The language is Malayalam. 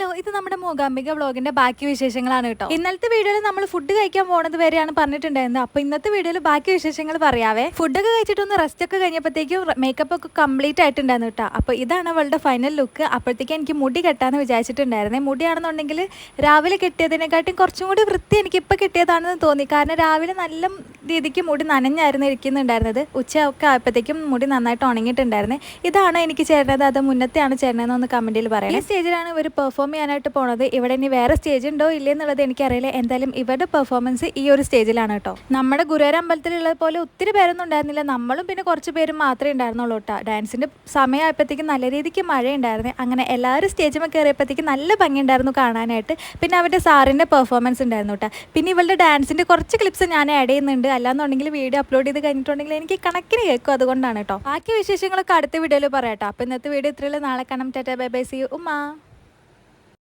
ഹലോ, ഇത് നമ്മുടെ മൂകാംബിക വ്ളോഗിന്റെ ബാക്കി വിശേഷങ്ങളാണ് കേട്ടോ. ഇന്നലത്തെ വീഡിയോയിൽ നമ്മൾ ഫുഡ് കഴിക്കാൻ പോകുന്നത് വരെയാണ് പറഞ്ഞിട്ടുണ്ടായിരുന്നത്. അപ്പൊ ഇന്നത്തെ വീഡിയോയിൽ ബാക്കി വിശേഷങ്ങൾ പറയാവേ. ഫുഡൊക്കെ കഴിച്ചിട്ടൊന്ന് റെസ്റ്റ് ഒക്കെ കഴിഞ്ഞപ്പോഴത്തേക്കും മേക്കപ്പ് ഒക്കെ കംപ്ലീറ്റ് ആയിട്ടുണ്ടായിരുന്നു കേട്ടോ. അപ്പൊ ഇതാണ് അവളുടെ ഫൈനൽ ലുക്ക്. അപ്പോഴത്തേക്ക് എനിക്ക് മുടി കെട്ടാന്ന് വിചാരിച്ചിട്ടുണ്ടായിരുന്നേ. മുടിയാണെന്നുണ്ടെങ്കിൽ രാവിലെ കെട്ടിയതിനെക്കാട്ടും കുറച്ചും കൂടി വൃത്തി എനിക്കിപ്പോൾ കിട്ടിയതാണെന്ന് തോന്നി. കാരണം രാവിലെ നല്ല രീതിക്ക് മുടി നനഞ്ഞായിരുന്നു ഇരിക്കുന്നുണ്ടായിരുന്നത്. ഉച്ചയൊക്കെ ആയപ്പോഴത്തേക്കും മുടി നന്നായിട്ട് ഉണങ്ങിയിട്ടുണ്ടായിരുന്നേ. ഇതാണ് എനിക്ക് ചേരുന്നത്, അത് മുന്നത്തെയാണ് ചേരുന്നതെന്നൊന്ന് കമന്റിൽ പറയാം. ഈ സ്റ്റേജിലാണ് ഇവർ പെർഫോം ചെയ്യാനായിട്ട് പോണത്. ഇവിടെ ഇനി വേറെ സ്റ്റേജ് ഉണ്ടോ ഇല്ലേ എന്നുള്ളത് എനിക്കറിയില്ല. എന്തായാലും ഇവരുടെ പെർഫോമൻസ് ഈ ഒരു സ്റ്റേജിലാണ് കേട്ടോ. നമ്മുടെ ഗുരുവായൂർ അമ്പലത്തിലുള്ളത് പോലെ ഒത്തിരി പേരൊന്നും ഉണ്ടായിരുന്നില്ല. നമ്മളും പിന്നെ കുറച്ച് പേരും മാത്രമേ ഉണ്ടായിരുന്നുള്ളൂ കേട്ടോ. ഡാൻസിന്റെ സമയമായപ്പോഴത്തേക്കും നല്ല രീതിക്ക് മഴ ഉണ്ടായിരുന്നു. അങ്ങനെ എല്ലാവരും സ്റ്റേജിൽ കയറിയപ്പോഴത്തേക്കും നല്ല ഭംഗിയുണ്ടായിരുന്നു കാണാനായിട്ട്. പിന്നെ അവരുടെ സാറിന്റെ പെർഫോമൻസ് ഉണ്ടായിരുന്നു കേട്ടോ. പിന്നെ ഇവളുടെ ഡാൻസിന്റെ കുറച്ച് ക്ലിപ്സ് ഞാൻ ആഡ് ചെയ്യുന്നുണ്ട്. അല്ലാന്നുണ്ടെങ്കിൽ വീഡിയോ അപ്ലോഡ് ചെയ്ത് കഴിഞ്ഞിട്ടുണ്ടെങ്കിൽ എനിക്ക് കണക്കിന് കേൾക്കും. അതുകൊണ്ടാണ് കേട്ടോ. ബാക്കി വിശേഷങ്ങളൊക്കെ അടുത്ത വീഡിയോയിൽ പറയാം കേട്ടോ. അപ്പോൾ ഇന്നത്തെ വീഡിയോ ഇത്രയുള്ള. നാളെ കാണാം. Tata bye bye, see you. ഉമ്മ.